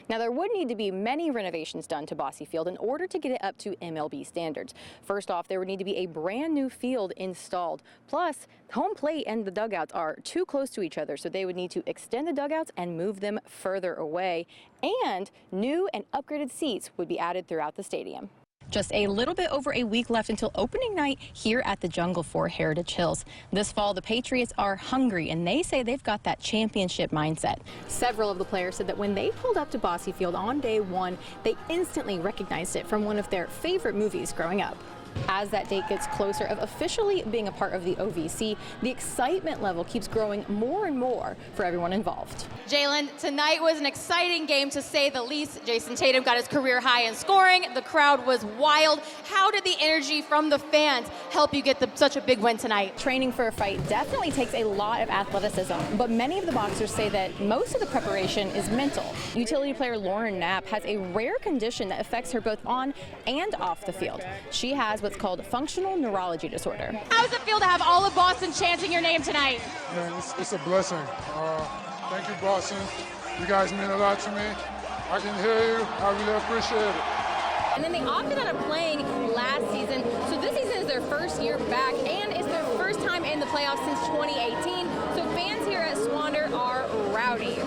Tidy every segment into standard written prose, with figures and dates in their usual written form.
Now, there would need to be many renovations done to Bosse Field in order to get it up to MLB standards. First off, there would need to be a brand new field installed. Plus, home plate and the dugouts are too close to each other, so they would need to extend the dugouts and move them further away. And new and upgraded seats would be added throughout the stadium. Just a little bit over a week left until opening night here at the Jungle for Heritage Hills. This fall, the Patriots are hungry, and they say they've got that championship mindset. Several of the players said that when they pulled up to Bosse Field on day one, they instantly recognized it from one of their favorite movies growing up. As that date gets closer of officially being a part of the OVC, the excitement level keeps growing more and more for everyone involved. Jalen, tonight was an exciting game to say the least. Jason Tatum got his career high in scoring. The crowd was wild. How did the energy from the fans help you get such a big win tonight? Training for a fight definitely takes a lot of athleticism, but many of the boxers say that most of the preparation is mental. Utility player Lauren Knapp has a rare condition that affects her both on and off the field. She has what's called functional neurology disorder. How does it feel to have all of Boston chanting your name tonight? Man, it's a blessing. Thank you, Boston. You guys mean a lot to me. I can hear you. I really appreciate it. And then they opted out of playing last season, so this season is their first year back, and it's their first time in the playoffs since 2018. So fans here at Swander are rowdy.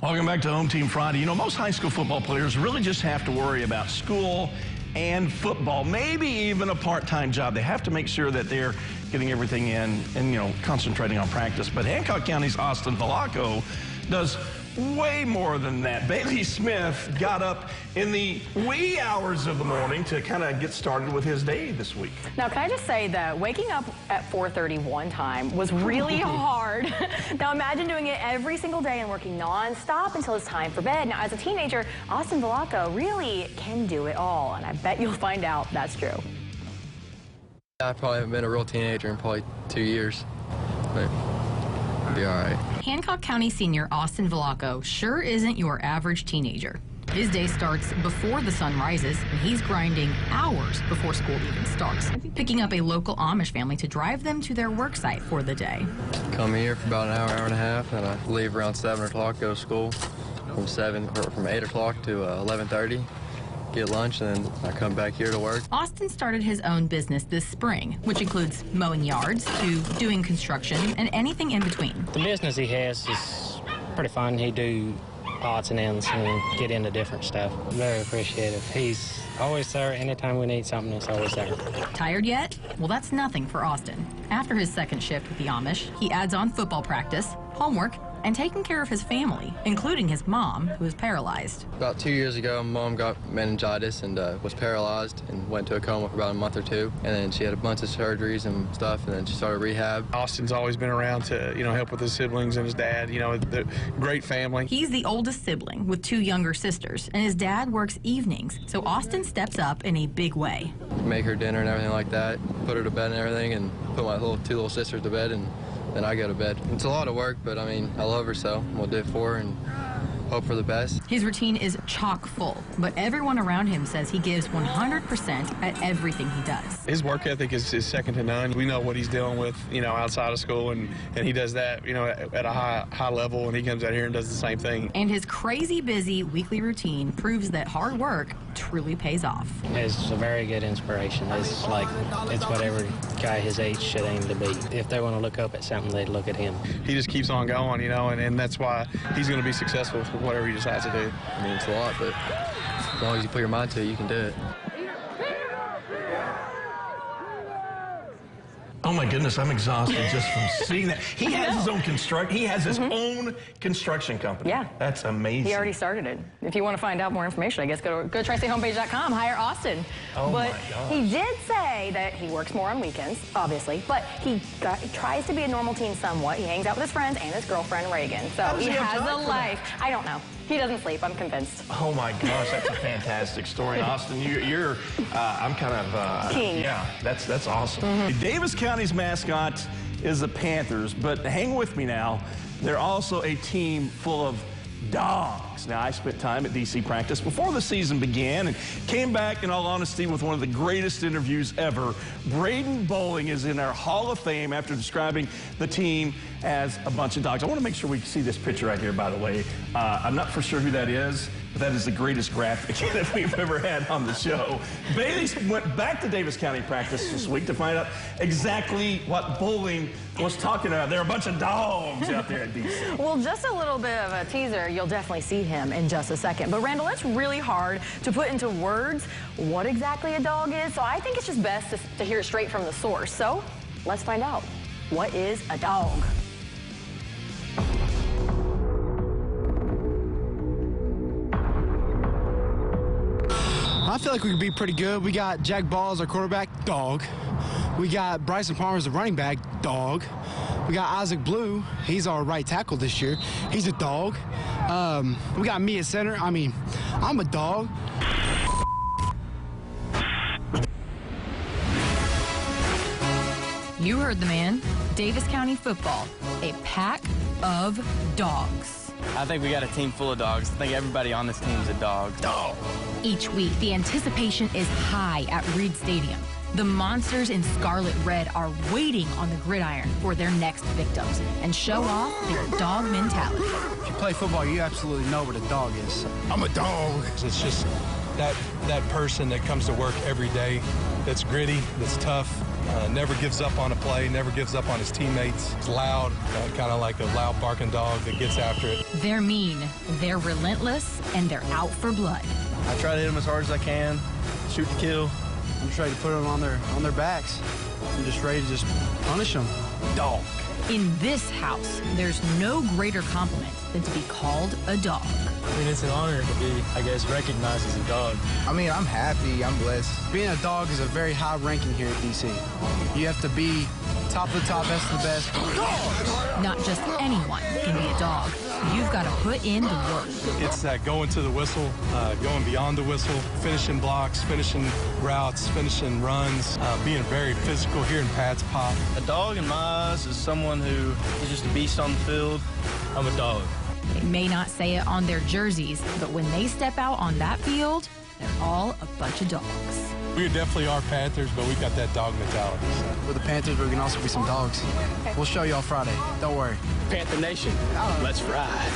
Welcome back to Home Team Friday. You know, most high school football players really just have to worry about school and football, maybe even a part-time job. They have to make sure that they're getting everything in and, you know, concentrating on practice. But Hancock County's Austin Velasco does way more than that. Bailey Smith got up in the wee hours of the morning to kind of get started with his day this week. Now, can I just say that waking up at 4:30 one time was really hard. Now, imagine doing it every single day and working non-stop until it's time for bed. Now, as a teenager, Austin Velasco really can do it all, and I bet you'll find out that's true. I probably haven't been a real teenager in probably 2 years, but I'll be all right. Hancock County senior Austin Velasco sure isn't your average teenager. His day starts before the sun rises, and he's grinding hours before school even starts, picking up a local Amish family to drive them to their work site for the day. Come here for about an hour, hour and a half, and I leave around 7 o'clock, go to school from 8 o'clock to 11:30. Get lunch, and then I come back here to work. Austin started his own business this spring, which includes mowing yards to doing construction and anything in between. The business he has is pretty fun. He do odds and ends and get into different stuff. Very appreciative. He's always there. Anytime we need something, he's always there. Tired yet? Well, that's nothing for Austin. After his second shift with the Amish, he adds on football practice, homework, and taking care of his family, including his mom, who is paralyzed. About 2 years ago, Mom got meningitis and was paralyzed and went to a coma for about a month or two. And then she had a bunch of surgeries and stuff, and then she started rehab. Austin's always been around to, help with his siblings and his dad. The great family. He's the oldest sibling with 2 younger sisters, and his dad works evenings, so Austin steps up in a big way. Make her dinner and everything like that, put her to bed and everything, and put my 2 little sisters to bed, and then I go to bed. It's a lot of work, but I love her, so we'll do it for her and hope for the best. His routine is chock full, but everyone around him says he gives 100% at everything he does. His work ethic is second to none. We know what he's dealing with, outside of school, and he does that, at a high level, and he comes out here and does the same thing. And his crazy busy weekly routine proves that hard work truly pays off. It's a very good inspiration. It's what every guy his age should aim to be. If they want to look up at something, they look at him. He just keeps on going, and that's why he's going to be successful for whatever he decides to do. It's a lot, but as long as you put your mind to it, you can do it. Oh my goodness, I'm exhausted just from seeing that. He has his own own construction company. Yeah. That's amazing. He already started it. If you want to find out more information, I guess go to TriStateHomepage.com, hire Austin. Oh but my gosh. he did say that he works more on weekends, obviously, but he tries to be a normal teen somewhat. He hangs out with his friends and his girlfriend, Reagan. So he has a life. I don't know. He doesn't sleep, I'm convinced. Oh my gosh, that's a fantastic story. Austin, I'm kind of, King. Yeah, that's awesome. Davis County's mascot is the Panthers, but hang with me now. They're also a team full of dogs. Now, I spent time at DC practice before the season began and came back, in all honesty, with one of the greatest interviews ever. Braden Bowling is in our Hall of Fame after describing the team as a bunch of dogs. I want to make sure we see this picture right here, by the way. I'm not for sure who that is, but that is the greatest graphic that we've ever had on the show. Bailey went back to Davis County practice this week to find out exactly what Bowling was talking about. There are a bunch of dogs out there at DC. Well, just a little bit of a teaser. You'll definitely see him in just a second. But Randall, it's really hard to put into words what exactly a dog is. So I think it's just best to hear it straight from the source. So let's find out. What is a dog? I feel like we could be pretty good. We got Jack Ball as our quarterback, dog. We got Bryson Palmer as a running back, dog. We got Isaac Blue. He's our right tackle this year. He's a dog. We got me at center. I mean, I'm a dog. You heard the man. Davis County football, a pack of dogs. I think we got a team full of dogs. I think everybody on this team is a dog. Dog. Each week, the anticipation is high at Reed Stadium. The monsters in scarlet red are waiting on the gridiron for their next victims and show off their dog mentality. If you play football, you absolutely know what a dog is. I'm a dog. It's just that person that comes to work every day, that's gritty, that's tough, never gives up on a play, never gives up on his teammates. It's loud, kind of like a loud barking dog that gets after it. They're mean, they're relentless, and they're out for blood. I try to hit them as hard as I can, shoot to kill. I'm just ready to put them on their backs. I'm just ready to just punish them. Dog. In this house, there's no greater compliment than to be called a dog. I mean, it's an honor to be, I guess, recognized as a dog. I mean, I'm happy, I'm blessed. Being a dog is a very high ranking here at DC. You have to be top of the top, best of the best. Dog! Not just anyone can be a dog. You've got to put in the work. It's that going to the whistle, going beyond the whistle, finishing blocks, finishing routes, finishing runs, being very physical here in Pat's Pop. A dog in my eyes is someone who is just a beast on the field. I'm a dog. They may not say it on their jerseys, but when they step out on that field, they're all a bunch of dogs. We definitely are Panthers, but we got that dog mentality. With the Panthers, we can also be some dogs. We'll show you on Friday. Don't worry. Panther Nation, let's ride.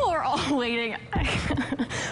We're all waiting.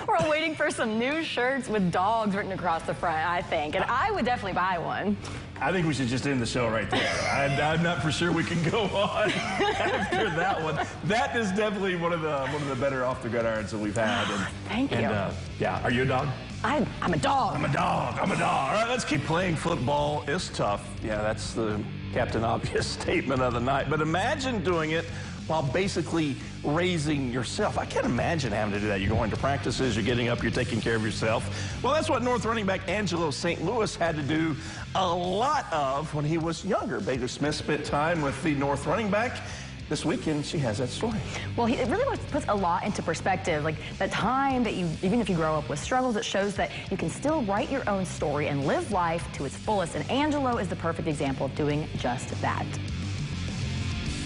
We're all waiting for some new shirts with dogs written across the front, I think. And I would definitely buy one. I think we should just end the show right there. I'm not for sure we can go on after that one. That is definitely one of the better off the gridirons that we've had. And, Thank you. Yeah, are you a dog? I'm a dog. I'm a dog. I'm a dog. All right, let's keep playing football. It's tough. Yeah, that's the Captain Obvious statement of the night. But imagine doing it while basically raising yourself. I can't imagine having to do that. You're going to practices, you're getting up, you're taking care of yourself. Well, that's what North running back Angelo St. Louis had to do a lot of when he was younger. Bailey Smith spent time with the North running back. This weekend, she has that story. Well, it really puts a lot into perspective. Like the time that even if you grow up with struggles, it shows that you can still write your own story and live life to its fullest. And Angelo is the perfect example of doing just that.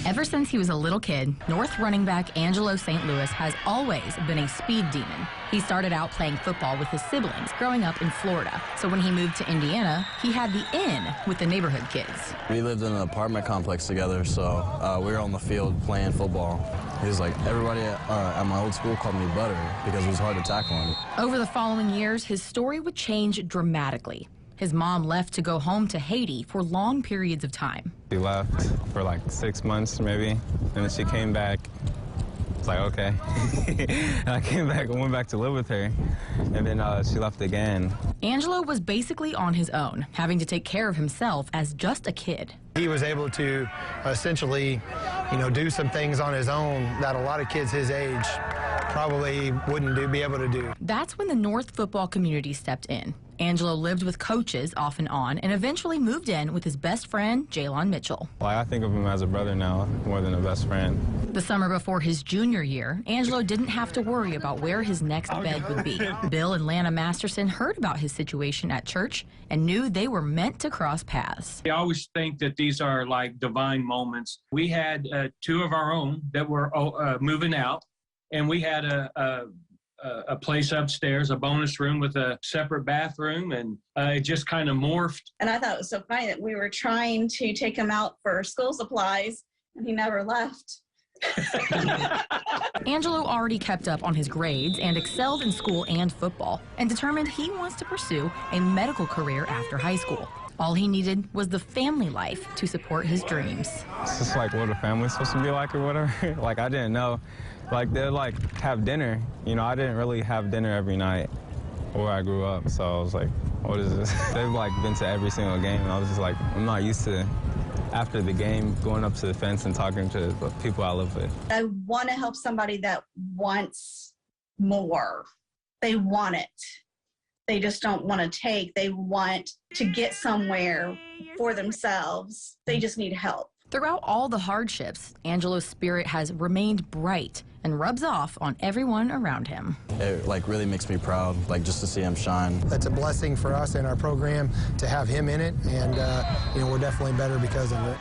Ever since he was a little kid, North running back Angelo St. Louis has always been a speed demon. He started out playing football with his siblings growing up in Florida. So when he moved to Indiana, he had the in with the neighborhood kids. We lived in an apartment complex together, so we were on the field playing football. He was like, everybody at my old school called me Butter because it was hard to tackle him. Over the following years, his story would change dramatically. His mom left to go home to Haiti for long periods of time. She left for like 6 months maybe, and then she came back. It's like, okay. And I came back and went back to live with her, and then she left again. Angelo was basically on his own, having to take care of himself as just a kid. He was able to essentially, do some things on his own that a lot of kids his age probably wouldn't be able to do. That's when the North football community stepped in. Angelo lived with coaches off and on and eventually moved in with his best friend, Jalon Mitchell. Like, I think of him as a brother now more than a best friend. The summer before his junior year, Angelo didn't have to worry about where his next bed would be. Bill and Lana Masterson heard about his situation at church and knew they were meant to cross paths. I always think that these are like divine moments. We had two of our own that were moving out, and we had a place upstairs, a bonus room with a separate bathroom, and it just kind of morphed. And I thought it was so funny that we were trying to take him out for school supplies, and he never left. Angelo already kept up on his grades and excelled in school and football, and determined he wants to pursue a medical career after high school. All he needed was the family life to support his dreams. It's just like what a family's supposed to be like or whatever. Like, I didn't know. Like, they'd like have dinner. You know, I didn't really have dinner every night where I grew up. So I was like, what is this? They've like been to every single game, and I was just like, I'm not used to, after the game, going up to the fence and talking to the people I live with. I want to help somebody that wants more. They want it. They just don't want to take. They want to get somewhere for themselves. They just need help. Throughout all the hardships, Angelo's spirit has remained bright and rubs off on everyone around him. It like really makes me proud, like just to see him shine. That's a blessing for us in our program to have him in it, and you know, we're definitely better because of it.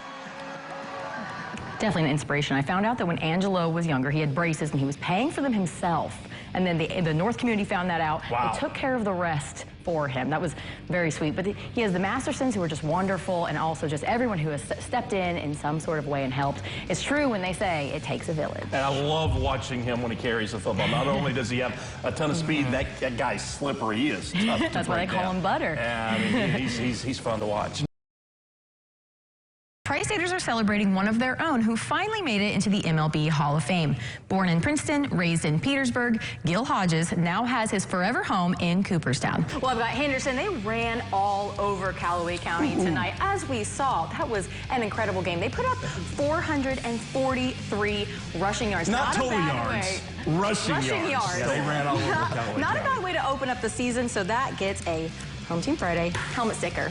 Definitely an inspiration. I found out that when Angelo was younger, he had braces and he was paying for them himself. And then the North community found that out. Wow. They took care of the rest for him. That was very sweet. But he has the Mastersons, who are just wonderful, and also just everyone who has stepped in some sort of way and helped. It's true when they say it takes a village. And I love watching him when he carries the football. Not only does he have a ton of speed, that guy's slippery. He is tough to That's why they call him Butter. Yeah, I mean, he's fun to watch. Tri-Staters are celebrating one of their own who finally made it into the MLB Hall of Fame. Born in Princeton, raised in Petersburg, Gil Hodges now has his forever home in Cooperstown. Well, I've got Henderson. They ran all over Callaway County tonight. As we saw, that was an incredible game. They put up 443 rushing yards. Not total yards. Rushing yards. Yeah, they ran all over Callaway County. Not a bad way to open up the season, so that gets a Home Team Friday helmet sticker.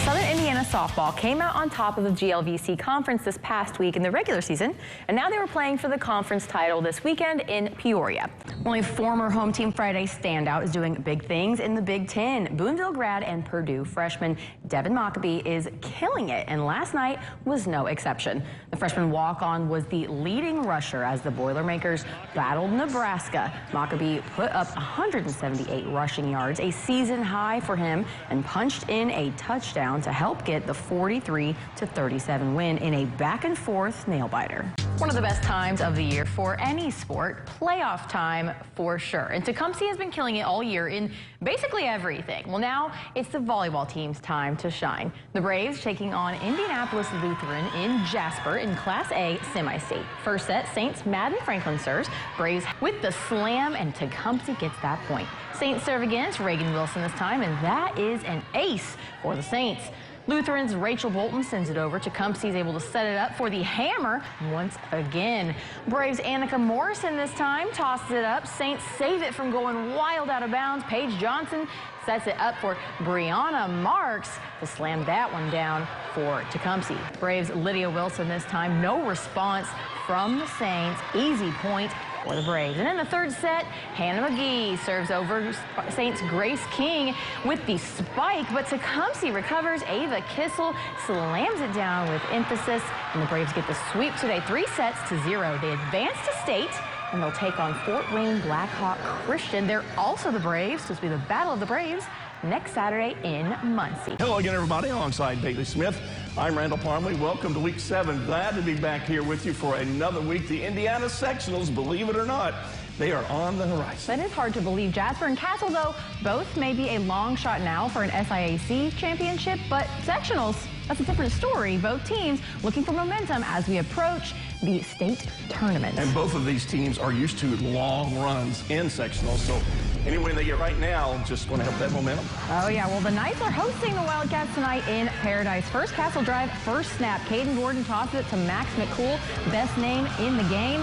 Southern Indiana softball came out on top of the GLVC conference this past week in the regular season, and now they were playing for the conference title this weekend in Peoria. Only former Home Team Friday standout is doing big things in the Big Ten. Boonville grad and Purdue freshman Devin Mockabee is killing it, and last night was no exception. The freshman walk-on was the leading rusher as the Boilermakers battled Nebraska. Mockabee put up 178 rushing yards, a season high for him, and punched in a touchdown to help get the 43-37 win in a back-and-forth nail-biter. One of the best times of the year for any sport, playoff time for sure. And Tecumseh has been killing it all year in basically everything. Well, now it's the volleyball team's time to shine. The Braves taking on Indianapolis Lutheran in Jasper in Class A semi-state. First set, Saints Madden Franklin serves. Braves with the slam, and Tecumseh gets that point. Saints serve against Reagan Wilson this time, and that is an ace for the Saints. Lutheran's Rachel Bolton sends it over. Tecumseh is able to set it up for the hammer once again. Braves' Annika Morrison this time tosses it up. Saints save it from going wild out of bounds. Paige Johnson sets it up for Brianna Marks to slam that one down for Tecumseh. Braves' Lydia Wilson this time. No response from the Saints. Easy point for the Braves. And in the third set, Hannah McGee serves over Saints' Grace King with the spike, but Tecumseh recovers. Ava Kissel slams it down with emphasis, and the Braves get the sweep today, 3-0. They advance to state, and they'll take on Fort Wayne Blackhawk Christian. They're also the Braves, so this will be the Battle of the Braves next Saturday in Muncie. Hello again, everybody. Alongside Bailey Smith, I'm Randall Parmley. Welcome to Week 7. Glad to be back here with you for another week. The Indiana Sectionals, believe it or not, they are on the horizon. That is hard to believe. Jasper and Castle, though, both may be a long shot now for an SIAC championship, but sectionals, that's a different story. Both teams looking for momentum as we approach the state tournament. And both of these teams are used to long runs in sectionals, so any win they get right now just going to help that momentum. Oh, yeah. Well, the Knights are hosting the Wildcats tonight in Paradise. First Castle drive, first snap. Caden Gordon tosses it to Max McCool, best name in the game.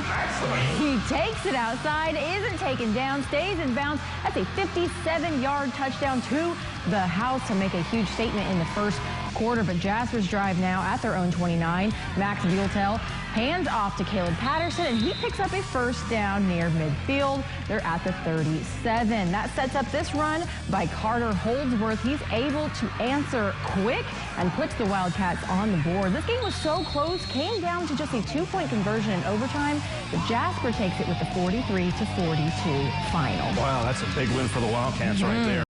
He takes it outside, isn't taken down, stays in bounds. That's a 57-yard touchdown to the house to make a huge statement in the first quarter. But Jasper's drive now at their own 29. Max Buelltel hands off to Caleb Patterson, and he picks up a first down near midfield. They're at the 37. That sets up this run by Carter Holdsworth. He's able to answer quick and puts the Wildcats on the board. This game was so close, came down to just a 2-point conversion in overtime, but Jasper takes it with the 43-42 final. Wow, that's a big win for the Wildcats right there.